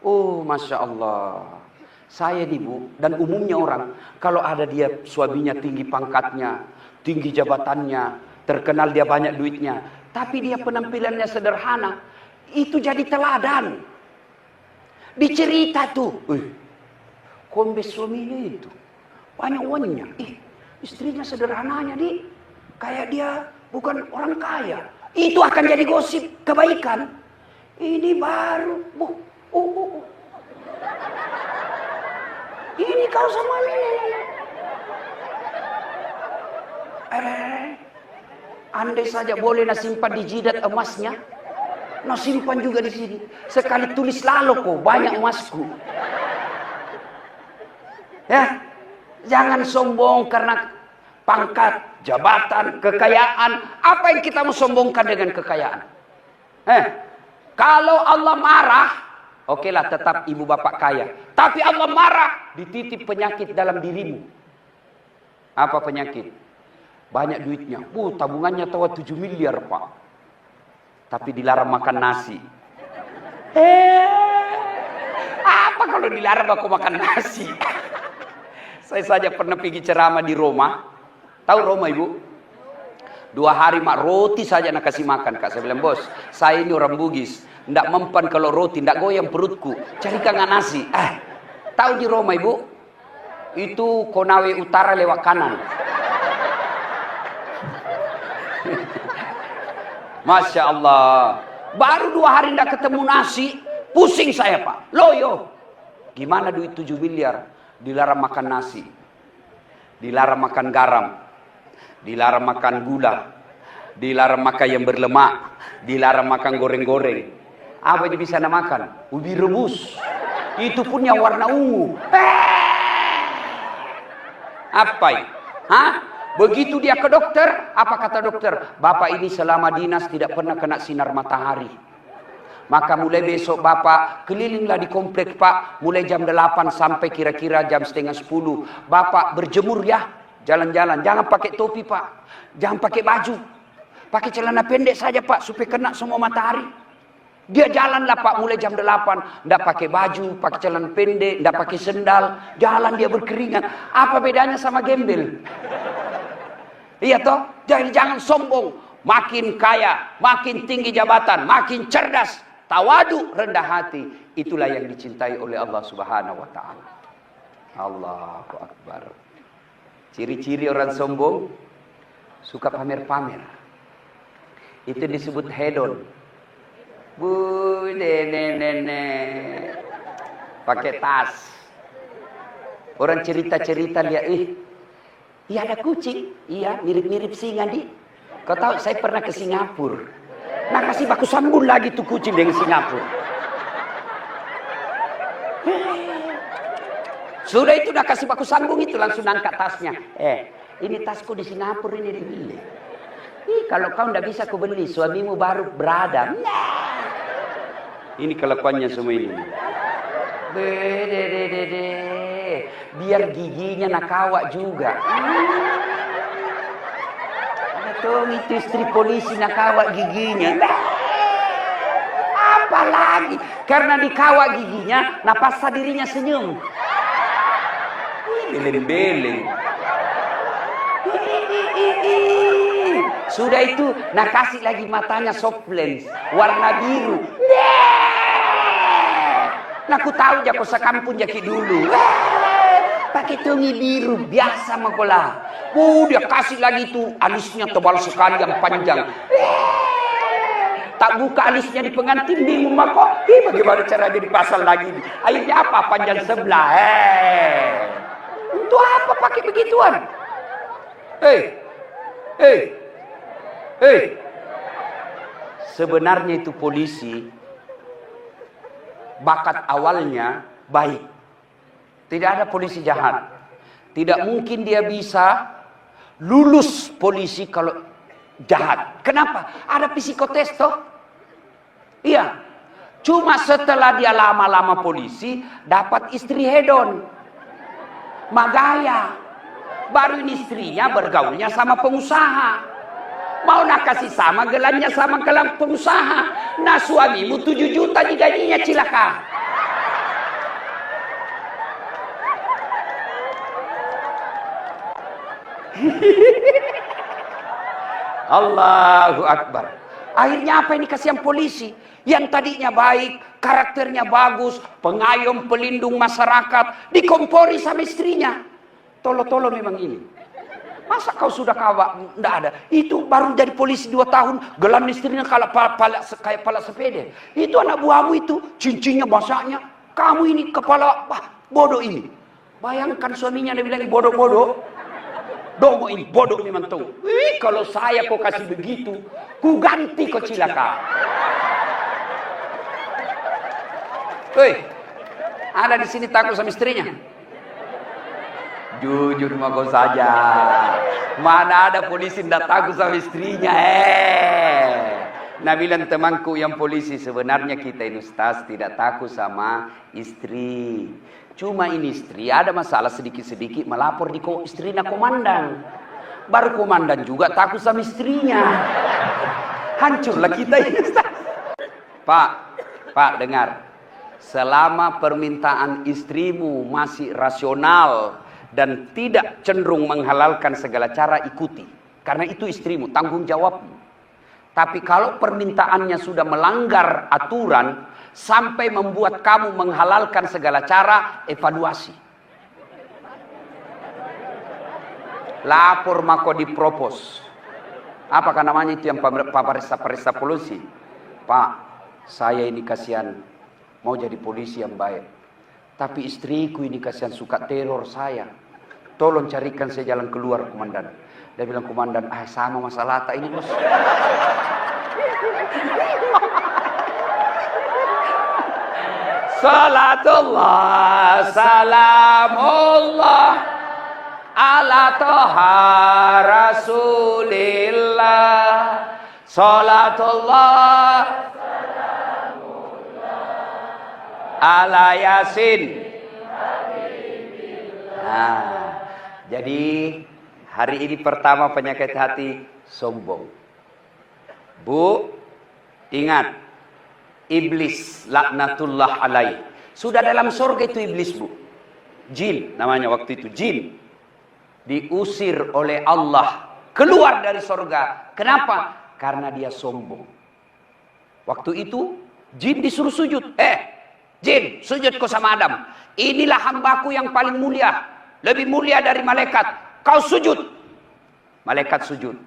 Oh, Masya Allah. Saya nih Bu, dan umumnya orang, kalau ada dia suaminya tinggi pangkatnya, tinggi jabatannya, terkenal dia banyak duitnya, tapi dia penampilannya sederhana, itu jadi teladan. Dicerita tuh, kombes suaminya itu, banyak uangnya. Istrinya sederhananya nih, kayak dia bukan orang kaya. Itu akan jadi gosip kebaikan. Ini baru, Bu. Ini kau sama ini. Andai saja boleh nak simpan di jidat emasnya, nak simpan juga di sini. Sekali tulis lalu kok banyak emasku. Ya, jangan sombong karena pangkat, jabatan, kekayaan. Apa yang kita mau sombongkan dengan kekayaan? Kalau Allah marah, okelah tetap ibu bapak kaya. Tapi Allah marah, dititip penyakit dalam dirimu. Apa penyakit? Banyak duitnya. Tabungannya tawa 7 miliar Pak. Tapi dilarang makan nasi. Apa kalau dilarang aku makan nasi? Saya saja pernah pergi ceramah di Roma. Tahu Roma Ibu? 2 hari mak roti saja nak kasih makan Kak. Saya bilang, bos, saya ini orang Bugis. Ndak mempan kalau roti, ndak goyang perutku. Carikan nasi. Tahu di Roma Ibu? Itu Konawe Utara lewat kanan. Masya Allah. Baru 2 hari ndak ketemu nasi, pusing saya Pak. Loyo. Gimana duit 7 miliar? Dilarang makan nasi. Dilarang makan garam. Dilarang makan gula, dilarang makan yang berlemak, dilarang makan goreng-goreng. Apa yang bisa nak makan? Ubi rebus. Itu pun yang warna ungu. Apa ini? Begitu dia ke dokter, apa kata dokter? Bapak ini selama dinas tidak pernah kena sinar matahari. Maka mulai besok Bapak kelilinglah di komplek Pak, mulai jam 8 sampai kira-kira jam setengah 10. Bapak berjemur ya. Jalan-jalan, jangan pakai topi Pak, jangan pakai baju, pakai celana pendek saja Pak, supaya kena semua matahari. Dia jalanlah Pak mulai jam 8, ndak pakai baju, pakai celana pendek, ndak pakai sendal, jalan dia berkeringat. Apa bedanya sama gembel? Iya toh, jadi jangan sombong, makin kaya, makin tinggi jabatan, makin cerdas, tawadu, rendah hati, itulah yang dicintai oleh Allah Subhanahu wa taala. Allahu Akbar. Ciri-ciri orang sombong, suka pamer-pamer. Itu disebut hedon. Nenek. Pakai tas. Orang cerita-cerita lihat, iya ada kucing. Iya, mirip-mirip singa di. Kau tahu saya pernah ke Singapura. Nah kasih baku sambung lagi tuh kucing dengan Singapura. Sudah itu udah kasih baku sambung itu langsung angkat tasnya. Ini tasku di Singapura ini dibeli. Kalau kau ndak bisa kau beli, suamimu baru berada. Ini kelakuannya semua ini. Biar giginya nak kawak juga. Betul itu istri polisi nak kawak giginya. Apalagi karena dikawak giginya, napasa dirinya senyum. Beleng-beleng. Sudah itu, nak kasih lagi matanya soft lens warna biru. Nah, aku tahu jak kau sekampung jaki dulu. Pakai tongi biru biasa makola. Dia kasih lagi tuh alisnya tebal sekali yang panjang. Tak buka alisnya di pengantin bingung mako. Bagaimana caranya dipasang lagi? Akhirnya apa? Panjang sebelah. Untuk apa pakai begituan? Sebenarnya itu polisi bakat awalnya baik. Tidak ada polisi jahat. Tidak mungkin dia bisa lulus polisi kalau jahat. Kenapa? Ada psikotes toh? Iya. Cuma setelah dia lama-lama polisi dapat istri hedon. Magaya. Baru ini istrinya bergaulnya sama pengusaha. Mau nak kasih sama gelannya sama gelang pengusaha. Nah suamimu 7 juta digajinya cilaka. Allahu Akbar. Akhirnya apa ini kasihan polisi? Yang tadinya baik, karakternya bagus, pengayom, pelindung masyarakat, dikompori sama istrinya. Tolo-tolo memang ini. Masa kau sudah kawak? Tidak ada. Itu baru jadi polisi 2 tahun, gelar istrinya kayak pala sepeda. Itu anak buahmu itu, cincinnya, basahnya. Kamu ini kepala bodoh ini. Bayangkan suaminya dia bilang bodoh-bodoh. Dongo ini bodoh memang tuh. Wih, kalau saya kau kasih begitu, ku ganti kau cilaka. Woi, ada di sini takut sama istrinya? Jujur sama kau saja. Mana ada polisi tidak takut sama istrinya? Nah bilang temanku yang polisi, sebenarnya kita ini ustaz tidak takut sama istri. Cuma ini istri ada masalah sedikit-sedikit melapor di istrinya komandan. Baru komandan juga takut sama istrinya. Hancurlah kita ini ustaz. Pak dengar. Selama permintaan istrimu masih rasional dan tidak cenderung menghalalkan segala cara, ikuti. Karena itu istrimu, tanggung jawabmu. Tapi kalau permintaannya sudah melanggar aturan sampai membuat kamu menghalalkan segala cara, evaluasi. Lapor mako dipropos. Apakah namanya itu yang paparisa polisi? Pak, saya ini kasihan mau jadi polisi yang baik. Tapi istriku ini kasihan suka teror saya. Tolong carikan saya jalan keluar, komandan. Dia bilang, komandan, sama masalah tak ini bos. Salatullah, salamullah, ala toha rasulillah. Salatullah, salamullah, ala yasin. Nah, jadi hari ini pertama penyakit hati sombong. Bu, ingat, iblis laknatullah alaih. Sudah dalam surga itu iblis, Bu. Jin namanya waktu itu, jin. Diusir oleh Allah keluar dari surga. Kenapa? Karena dia sombong. Waktu itu jin disuruh sujud. Jin, sujud kau sama Adam. Inilah hambaku yang paling mulia. Lebih mulia dari malaikat. Kau sujud. Malaikat sujud.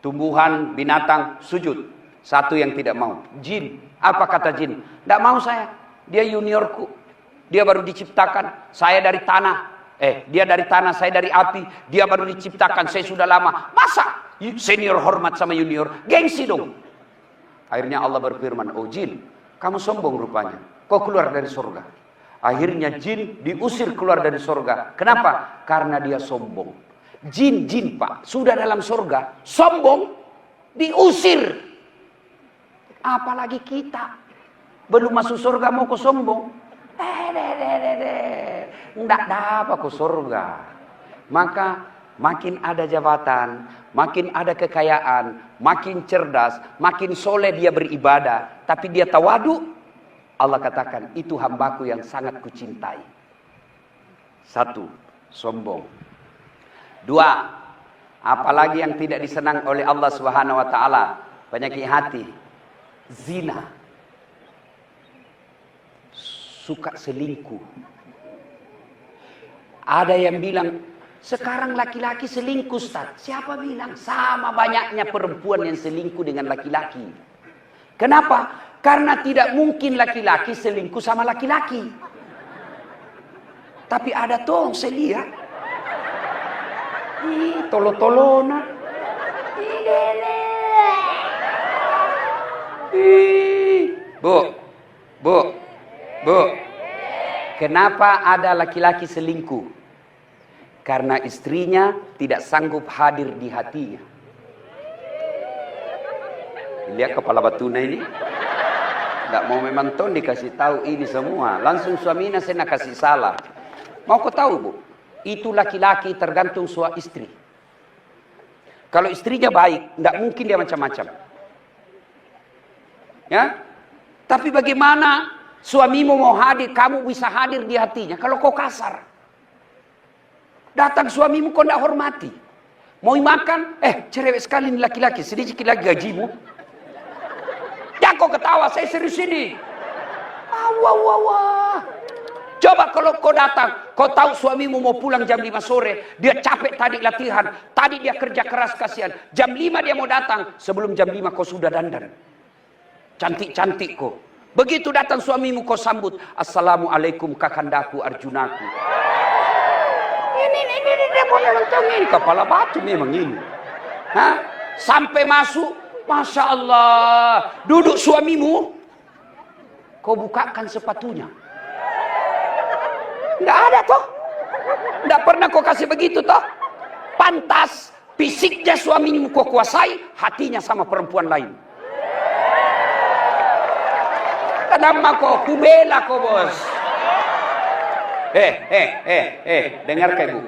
Tumbuhan, binatang sujud. Satu yang tidak mau. Jin. Apa kata jin? Tidak mau saya. Dia juniorku. Dia baru diciptakan. Saya dari tanah. Dia dari tanah, saya dari api. Dia baru diciptakan. Saya sudah lama. Masa senior hormat sama junior? Gengsi dong. Akhirnya Allah berfirman, oh jin, kamu sombong rupanya. Kau keluar dari surga. Akhirnya jin diusir keluar dari surga. Kenapa? Karena dia sombong. Jin Pak, sudah dalam surga, sombong, diusir. Apalagi kita, belum masuk surga mau ke sombong. Nggak dapat ke surga. Maka makin ada jabatan, makin ada kekayaan, makin cerdas, makin soleh dia beribadah, tapi dia tawadu, Allah katakan, itu hambaku yang sangat kucintai. 1, sombong. 2, apalagi yang tidak disenang oleh Allah Subhanahu wa taala, penyakit hati, zina. Suka selingkuh. Ada yang bilang, sekarang laki-laki selingkuh, Ustaz. Siapa bilang? Sama banyaknya perempuan yang selingkuh dengan laki-laki. Kenapa? Karena tidak mungkin laki-laki selingkuh sama laki-laki. Tapi ada toh, saya lihat. Tolo-tolona. Bu. Kenapa ada laki-laki selingkuh? Karena istrinya tidak sanggup hadir di hatinya. Lihat kepala batuna ini. Tidak mau memang ton dikasih tahu ini semua. Langsung suaminya saya nak kasih salah. Mau kau tahu, Bu? Itu laki-laki tergantung suami istri. Kalau istrinya baik, tidak mungkin dia macam-macam. Ya? Tapi bagaimana suamimu mau hadir, kamu bisa hadir di hatinya kalau kau kasar? Datang suamimu kau tidak hormati. Mau makan? Cerewet sekali nih laki-laki. Sedikit lagi gajimu. Jangan kau ketawa, saya serius ini. Wah. Coba kalau kau datang, kau tahu suamimu mau pulang jam 5 sore, dia capek tadi latihan, tadi dia kerja keras kasihan. Jam 5 dia mau datang, sebelum jam 5 kau sudah dandan. Cantik-cantik kau. Begitu datang suamimu kau sambut, Assalamualaikum kakandaku Arjunaku. Ini dia boleh lontongin, kepala batu memang ini. Sampai masuk, Masya Allah, duduk suamimu, kau bukakan sepatunya. Nggak ada toh. Nggak pernah kau kasih begitu toh. Pantas fisiknya suamimu kau kuasai, hatinya sama perempuan lain. Kenapa kau kubela kau bos? Dengarkan ibu.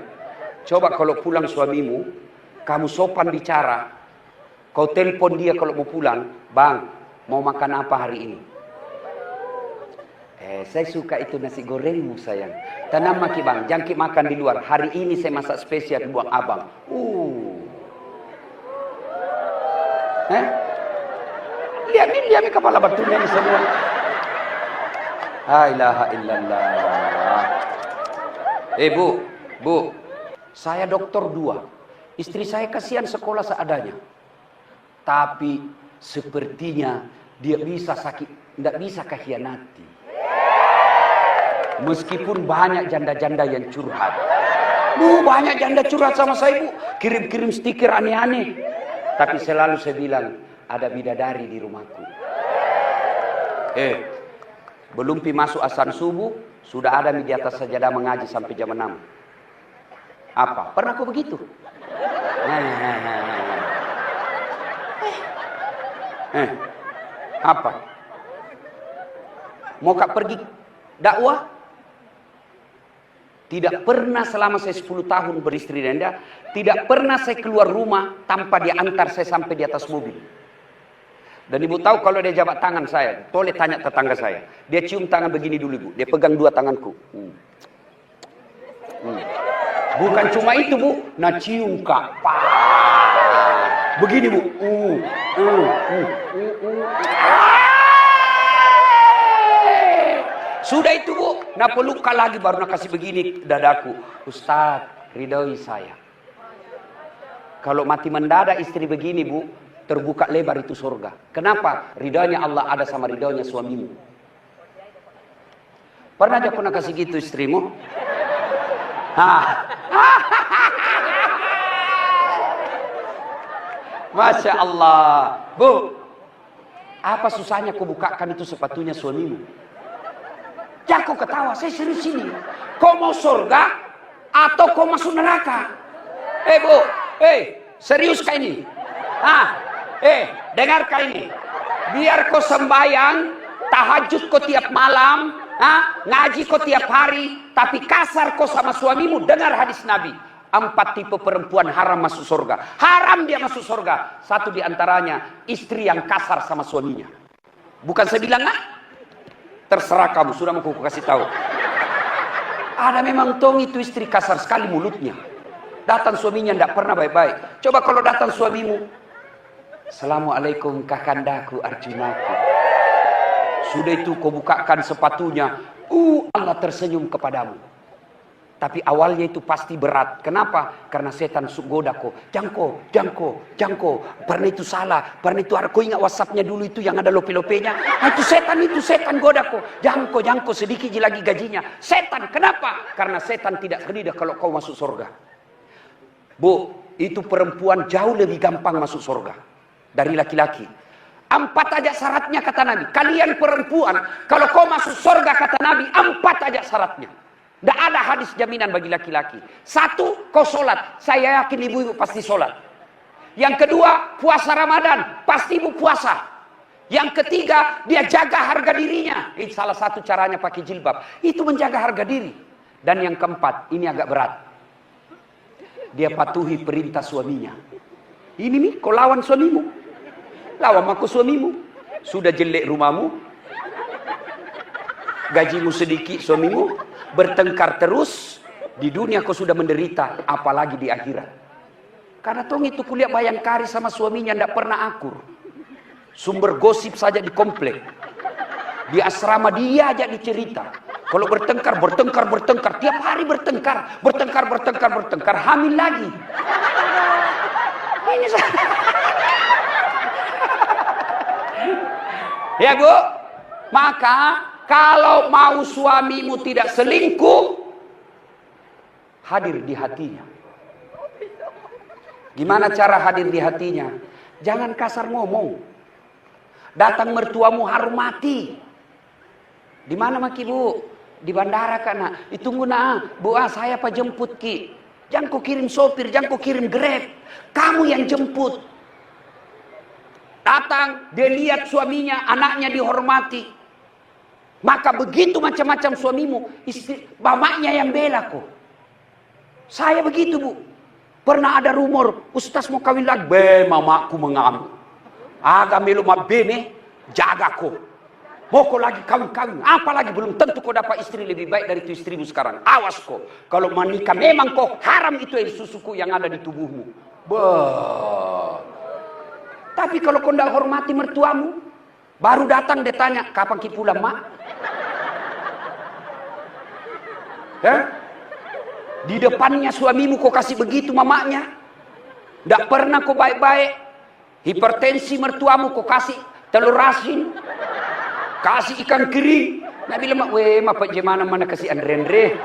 Coba kalau pulang suamimu, kamu sopan bicara, kau telepon dia kalau mau pulang, bang, mau makan apa hari ini? Saya suka itu nasi gorengmu sayang. Tanam maki bang, jangkit makan di luar. Hari ini saya masak spesial buat abang. Lihat nih kepala batunya ini semua. La ilaha illallah. Bu, saya dokter 2. Istri saya kasihan sekolah seadanya. Tapi sepertinya dia bisa sakit, tidak bisa kekhianati. Meskipun banyak janda-janda yang curhat. Bu, banyak janda curhat sama saya, Bu. Kirim-kirim stiker aneh-aneh. Tapi selalu saya bilang, ada bidadari di rumahku. Belum masuk azan subuh, sudah ada di atas sajadah mengaji sampai jam 6. Apa? Pernah kau begitu? Apa? Mau kak pergi dakwah? Tidak pernah selama saya 10 tahun beristri dan dia, tidak pernah saya keluar rumah tanpa dia antar saya sampai di atas mobil. Dan ibu tahu kalau dia jabat tangan saya, boleh tanya tetangga saya. Dia cium tangan begini dulu ibu, dia pegang 2 tanganku. Bukan cuma itu bu, nah cium kak. Begini bu. Sudah itu bu, nah peluka lagi baru nak kasih begini dadaku. Ustaz, ridhoi saya. Kalau mati mendadak istri begini bu, terbuka lebar itu surga. Kenapa? Ridhonya Allah ada sama ridhonya suamimu. Pernah aja kau nak kasih gitu istrimu? Masya Allah. Bu, apa susahnya kau bukakan itu sepatunya suamimu? Jangan kau ketawa, saya serius ini. Kau mau surga atau kau masuk neraka? Bu, serius kah ini? Dengarkan ini. Biar kau sembahyang, tahajud kau tiap malam, ngaji kau tiap hari, tapi kasar kau sama suamimu. Dengar hadis Nabi. 4 tipe perempuan haram masuk surga. Haram dia masuk surga. 1 diantaranya, istri yang kasar sama suaminya. Bukan saya bilang terserah kamu, sudah mau aku kasih tahu. Ada memang tong itu istri kasar sekali mulutnya. Datang suaminya tidak pernah baik-baik. Coba kalau datang suamimu, Assalamualaikum kakandaku Arjunaku. Sudah itu kau bukakan sepatunya, Allah tersenyum kepadamu. Tapi awalnya itu pasti berat. Kenapa? Karena setan goda kau. Jangko. Pernah itu salah. Pernah itu kau ingat WhatsAppnya dulu itu yang ada lope-lopenya. Itu setan goda kau. Jangko sedikit lagi gajinya. Setan. Kenapa? Karena setan tidak ridha kalau kau masuk surga. Bu, itu perempuan jauh lebih gampang masuk surga dari laki-laki. 4 aja syaratnya kata Nabi. Kalian perempuan, kalau kau masuk surga kata Nabi, 4 aja syaratnya. Tidak ada hadis jaminan bagi laki-laki. 1, kau sholat. Saya yakin ibu-ibu pasti sholat. Yang kedua, puasa Ramadan. Pasti ibu puasa. Yang ketiga, dia jaga harga dirinya. Ini salah satu caranya pakai jilbab. Itu menjaga harga diri. Dan yang keempat, ini agak berat. Dia patuhi perintah suaminya. Ini nih, kau lawan suamimu. Lawan aku suamimu. Sudah jelek rumahmu. Gajimu sedikit suamimu. Bertengkar terus. Di dunia kau sudah menderita. Apalagi di akhirat. Karena tong itu kuliah Bayangkari sama suaminya tidak pernah akur. Sumber gosip saja di komplek. Di asrama dia aja dicerita. Kalau bertengkar. Tiap hari bertengkar. Hamil lagi. Ini ya Bu. Maka kalau mau suamimu tidak selingkuh, hadir di hatinya. Gimana cara hadir di hatinya? Jangan kasar ngomong. Datang mertuamu hormati. Di mana maki Bu? Di bandara kan? Ditunggu Bu, saya apa jemput ki? Jangan kau kirim sopir, jangan kau kirim Grab. Kamu yang jemput. Datang, dia lihat suaminya, anaknya dihormati. Maka begitu macam-macam suamimu, mamanya yang bela kok. Saya begitu Bu. Pernah ada rumor, ustaz mau kawin lagi. Mamaku mengamuk. Aga melu mabene, jaga ko. Mau kau lagi kawin-kawin. Apalagi belum tentu kau dapat istri lebih baik dari itu istrimu sekarang. Awas kau. Kalau menikah memang kau haram itu air susuku yang ada di tubuhmu. Tapi kalau kau tidak hormati mertuamu, baru datang dia tanya, kapan ki pulang mak? Ya? Di depannya suamimu kau kasih begitu mamanya. Tidak pernah kau baik-baik. Hipertensi mertuamu kau kasih telur asin. Kasih ikan kering. Nabi lemak, apa gimana mana kasih Andre.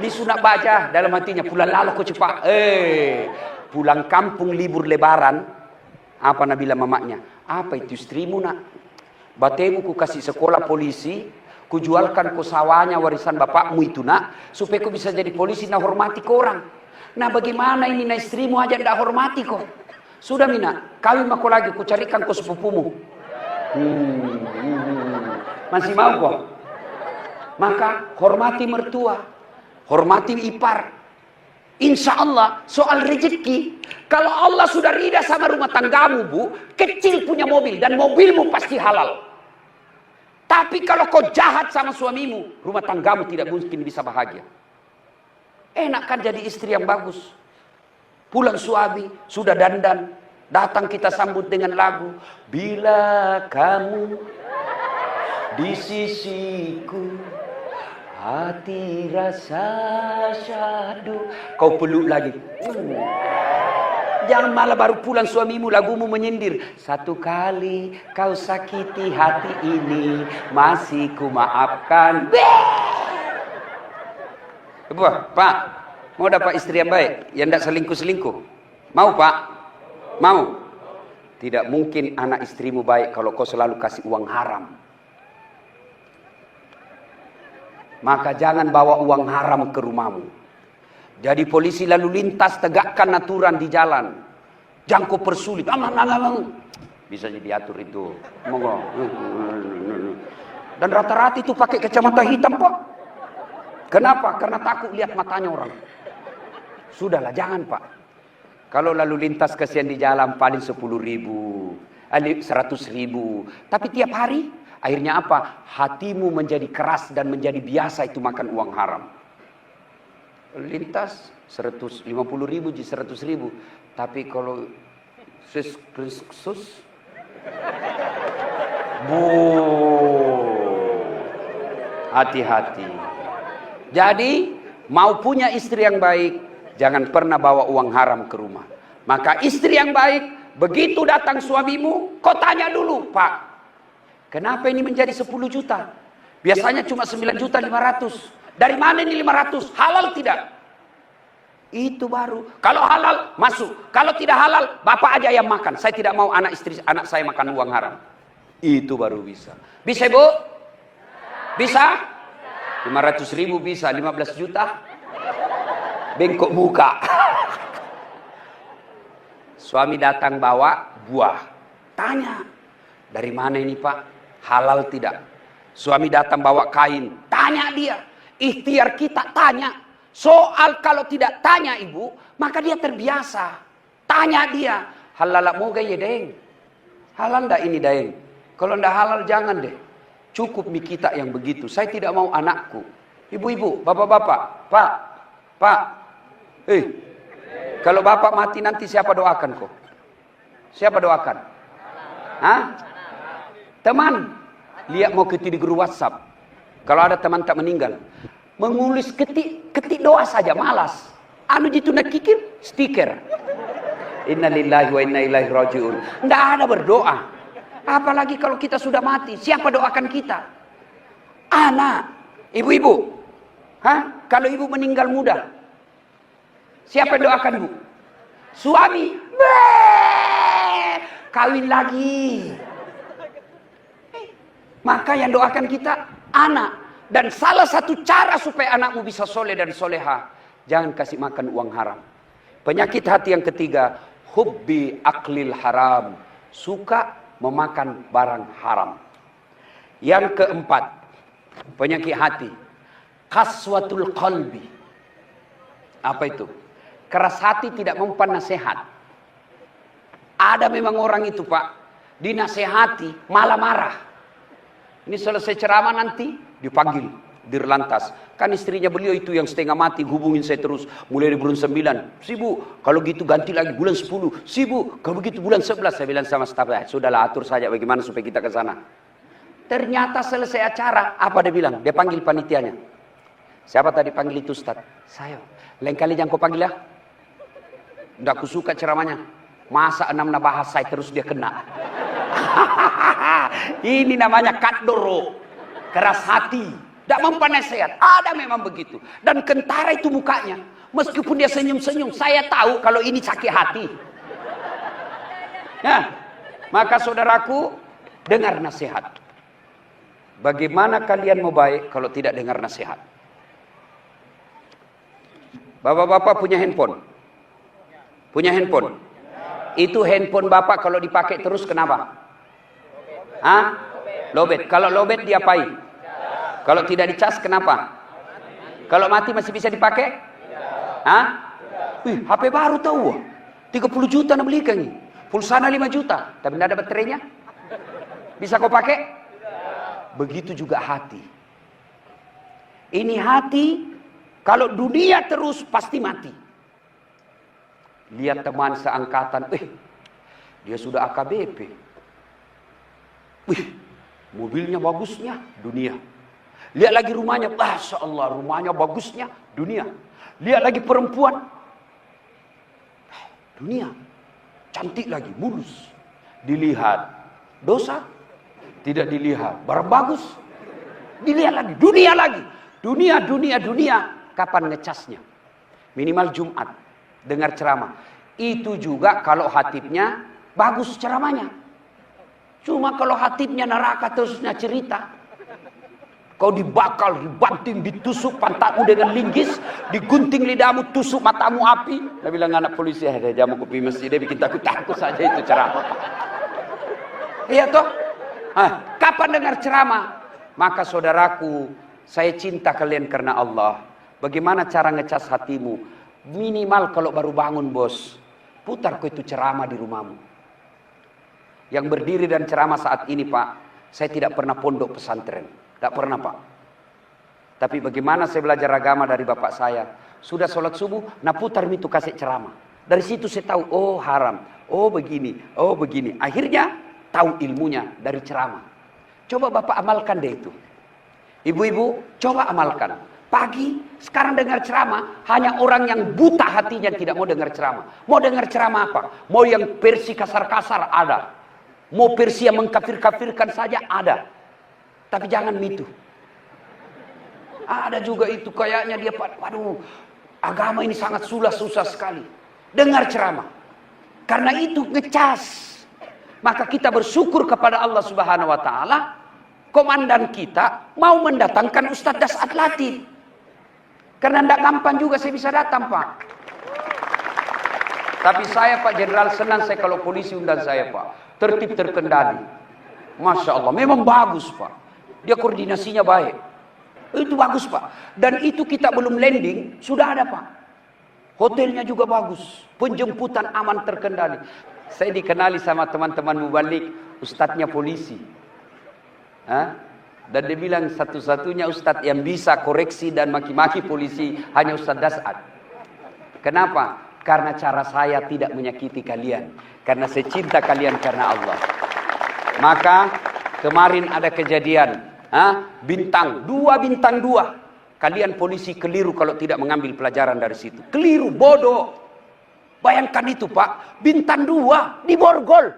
Ini sunat baca dalam hatinya. Pulang lalu kau cepat. Pulang kampung libur lebaran. Apa Nabi mamaknya? Apa itu istrimu nak? Batemu ku kasih sekolah polisi. Kujualkan ku sawahnya warisan bapakmu itu nak, supaya ku bisa jadi polisi nak hormati kau orang. Nah bagaimana ini nak istrimu aja ndak hormati kau? Sudah Mina, kawin aku lagi, ku carikan kau sepupumu. Masih mau kau? Maka hormati mertua, hormati ipar. Insya Allah soal rezeki, kalau Allah sudah ridha sama rumah tanggamu Bu, kecil punya mobil dan mobilmu pasti halal. Tapi kalau kau jahat sama suamimu, rumah tanggamu tidak mungkin bisa bahagia. Enak kan jadi istri yang bagus. Pulang suami, sudah dandan. Datang kita sambut dengan lagu. Bila kamu di sisiku, hati rasa syahdu. Kau peluk lagi. Jangan malah baru pulang suamimu lagumu menyindir. Satu kali kau sakiti hati ini, masih ku maafkan. Pak, mau dapat istri yang baik, yang tidak selingkuh-selingkuh? Mau Pak? Mau? Tidak mungkin anak istrimu baik kalau kau selalu kasih uang haram. Maka jangan bawa uang haram ke rumahmu. Jadi polisi lalu lintas tegakkan aturan di jalan. Jangan kau persulit. Bisa diatur itu. Dan rata-rata itu pakai kacamata hitam Pak. Kenapa? Karena takut lihat matanya orang. Sudahlah jangan Pak. Kalau lalu lintas kasihan di jalan paling 10.000, 100.000. Tapi tiap hari akhirnya apa? Hatimu menjadi keras dan menjadi biasa itu makan uang haram. Lintas 150.000 jadi 100.000. Tapi kalau sus hati-hati. Jadi mau punya istri yang baik, jangan pernah bawa uang haram ke rumah. Maka istri yang baik, begitu datang suamimu, kau tanya dulu, Pak, kenapa ini menjadi 10 juta? Biasanya cuma 9.500.000. Dari mana ini 500? Halal tidak? Itu baru. Kalau halal, masuk. Kalau tidak halal, bapak aja yang makan. Saya tidak mau anak saya makan uang haram. Itu baru bisa. Bisa Bu? Bisa? 500.000 bisa. 15 juta? Bengkok muka. Suami datang bawa buah. Tanya. Dari mana ini Pak? Halal tidak? Suami datang bawa kain. Tanya dia. Ikhtiar kita tanya. Soal kalau tidak tanya ibu, maka dia terbiasa. Tanya dia. Halal mau gaya deng? Halal ndak ini deng? Kalau ndak halal jangan deh. Cukup mi kita yang begitu. Saya tidak mau anakku. Ibu-ibu, bapak-bapak, pak. Kalau bapak mati nanti siapa doakan kok? Siapa doakan? Hah? Teman. Lihat mau ketik di grup WhatsApp. Kalau ada teman tak meninggal, mengulis ketik doa saja malas. Anu jitu nak kikir stiker. Innalillahi wa inna ilaihi rajiun. Tidak ada berdoa. Apalagi kalau kita sudah mati, siapa doakan kita? Anak, ibu-ibu. Hah? Kalau ibu meninggal muda, siapa yang doakan ibu? Suami. Kawin lagi. Maka yang doakan kita anak. Dan salah satu cara supaya anakmu bisa soleh dan soleha, jangan kasih makan uang haram. Penyakit hati yang ketiga, hubbi aklil haram, suka memakan barang haram. Yang keempat, penyakit hati, qaswatul qalbi. Apa itu? Keras hati, tidak mempan nasihat. Ada memang orang itu pak, dinasehati malah marah. Ini selesai ceramah nanti dipanggil dirlantas. Kan istrinya beliau itu yang setengah mati, hubungin saya terus. Mulai dari bulan 9. Sibuk, kalau gitu ganti lagi bulan 10. Sibuk, kalau begitu bulan 11. Saya bilang sama staf, sudahlah atur saja bagaimana supaya kita ke sana. Ternyata selesai acara, apa dia bilang? Dia panggil panitianya. Siapa tadi panggil itu Ustaz? Saya. Lain kali jangan kau panggil ya. Tidak aku suka ceramahnya. Masa 6 bahas saya terus dia kena. Ini namanya kadoro. Keras hati. Tidak mempan nasihat. Ada memang begitu. Dan kentara itu mukanya. Meskipun dia senyum-senyum. Saya tahu kalau ini sakit hati. Ya. Maka saudaraku, dengar nasihat. Bagaimana kalian mau baik kalau tidak dengar nasihat? Bapak-bapak punya handphone? Punya handphone? Itu handphone bapak kalau dipakai terus kenapa? Hah? Lobet. Kalau lobet diapain? Kalau tidak dicas kenapa? Kalau mati masih bisa dipakai? Hah? Wih, HP baru tahu. 30 juta nak belikan ini. Pulsana 5 juta. Tapi tidak ada baterainya. Bisa kau pakai? Begitu juga hati. Ini hati, kalau dunia terus pasti mati. Lihat teman seangkatan, dia sudah AKBP. Wih, mobilnya bagusnya, dunia. Lihat lagi rumahnya, Masya Allah, rumahnya bagusnya, dunia. Lihat lagi perempuan, dunia. Cantik lagi, mulus. Dilihat, dosa. Tidak dilihat, barang bagus. Dilihat lagi, dunia lagi. Dunia, dunia, dunia. Kapan ngecasnya? Minimal Jumat. Dengar ceramah. Itu juga kalau hatibnya bagus ceramahnya. Cuma kalau hatibnya neraka terusnya cerita. Kau dibakal, dibanting, ditusuk pantatmu dengan linggis. Digunting lidahmu, tusuk matamu api. Dia bilang anak polisi, ada jamu kopi masjid. Dia bikin takut-takut saja itu ceramah. Iya toh? Kapan dengar ceramah? Maka saudaraku, saya cinta kalian karena Allah. Bagaimana cara ngecas hatimu? Minimal kalau baru bangun bos, putar kau itu ceramah di rumahmu. Yang berdiri dan ceramah saat ini pak, saya tidak pernah pondok pesantren. Tidak pernah pak. Tapi bagaimana saya belajar agama dari bapak saya. Sudah sholat subuh, nah putar itu kasih ceramah. Dari situ saya tahu, oh haram, oh begini, oh begini. Akhirnya tahu ilmunya dari ceramah. Coba bapak amalkan deh itu. Ibu-ibu, coba amalkan. Pagi, sekarang dengar ceramah, hanya orang yang buta hatinya tidak mau dengar ceramah. Mau dengar ceramah apa? Mau yang versi kasar-kasar ada. Mau versi yang mengkafir-kafirkan saja ada. Tapi jangan itu. Ada juga itu kayaknya dia, waduh, agama ini sangat susah sekali. Dengar ceramah. Karena itu ngecas. Maka kita bersyukur kepada Allah Subhanahu wa taala, komandan kita mau mendatangkan Ustadz Dasat Latif. Karena tidak gampang juga saya bisa datang, Pak. Tapi saya, Pak Jenderal, senang saya kalau polisi undang saya, Pak. Tertib terkendali. Masya Allah, memang bagus, Pak. Dia koordinasinya baik. Itu bagus, Pak. Dan itu kita belum landing, sudah ada, Pak. Hotelnya juga bagus. Penjemputan aman terkendali. Saya dikenali sama teman-teman mubalik, ustadznya polisi. Dan dia bilang satu-satunya ustadz yang bisa koreksi dan maki-maki polisi hanya Ustadz Dasat. Kenapa? Karena cara saya tidak menyakiti kalian. Karena saya cinta kalian karena Allah. Maka kemarin ada kejadian. Bintang 2. Kalian polisi keliru kalau tidak mengambil pelajaran dari situ. Keliru, bodoh. Bayangkan itu Pak. Bintang 2 di Borgol.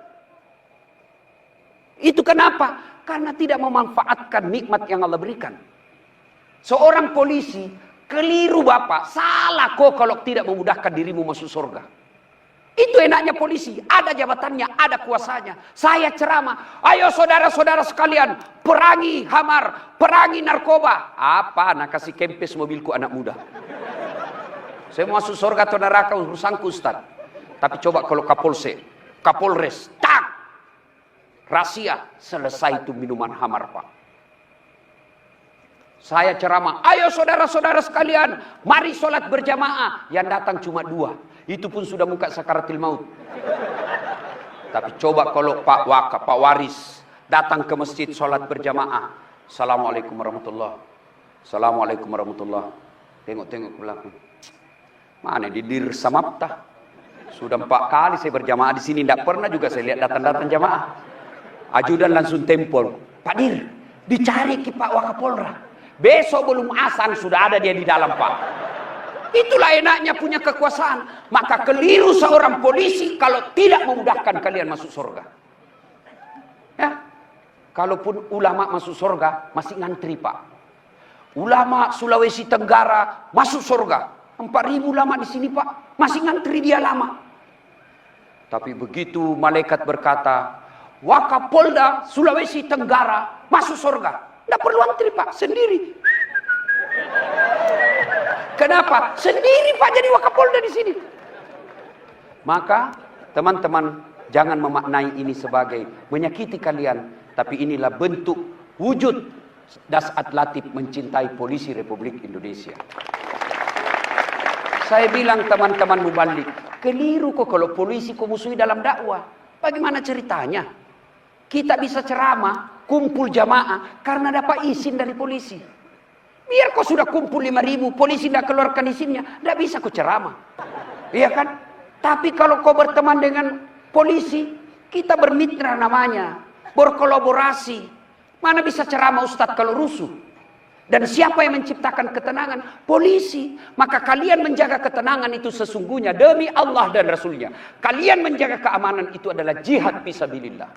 Itu kenapa? Karena tidak memanfaatkan nikmat yang Allah berikan. Seorang polisi keliru Bapak. Salah kok kalau tidak memudahkan dirimu masuk surga. Itu enaknya polisi. Ada jabatannya, ada kuasanya. Saya ceramah. Ayo saudara-saudara sekalian. Perangi hamar. Perangi narkoba. Apa? Nak kasih kempes mobilku anak muda. Saya mau masuk surga atau neraka urusanku Ustaz. Tapi coba kalau Kapolsek, Kapolres. Tak! Rahasia. Selesai itu minuman hamar Pak. Saya ceramah. Ayo saudara-saudara sekalian. Mari sholat berjamaah. Yang datang cuma 2. Itu pun sudah muka sakaratil maut. Tapi coba kalau Pak Wakaf, Pak Waris datang ke masjid sholat berjamaah. Assalamualaikum warahmatullahi. Assalamualaikum warahmatullahi. Tengok-tengok ke belakang. Mana di Dir Samapta? Sudah 4 kali saya berjamaah di sini. Tidak pernah juga saya lihat datang-datang jamaah. Ajudan langsung tempol. Pak Dir, dicari ke Pak Wakapolra. Besok belum azan sudah ada dia di dalam Pak. Itulah enaknya punya kekuasaan. Maka keliru seorang polisi kalau tidak memudahkan kalian masuk surga. Ya. Kalaupun ulama masuk surga, masih ngantri Pak. Ulama Sulawesi Tenggara masuk surga. 4.000 ulama di sini Pak. Masih ngantri dia lama. Tapi begitu malaikat berkata, Wakapolda Sulawesi Tenggara masuk surga. Tidak perlu antri Pak, sendiri. Kenapa? Sendiri Pak jadi Wakapolda di sini. Maka teman-teman jangan memaknai ini sebagai menyakiti kalian, tapi inilah bentuk wujud Dasat Latif mencintai polisi Republik Indonesia. Saya bilang teman-teman mubalik, keliru kok kalau polisi kau musuhi dalam dakwah. Bagaimana ceritanya? Kita bisa ceramah, kumpul jamaah karena dapat izin dari polisi. Biar kau sudah kumpul 5.000, polisi tidak keluarkan izinnya, tidak bisa kau ceramah. Iya kan? Tapi kalau kau berteman dengan polisi, kita bermitra namanya, berkolaborasi. Mana bisa ceramah Ustadz kalau rusuh? Dan siapa yang menciptakan ketenangan? Polisi. Maka kalian menjaga ketenangan itu sesungguhnya demi Allah dan Rasulnya. Kalian menjaga keamanan itu adalah jihad fisabilillah.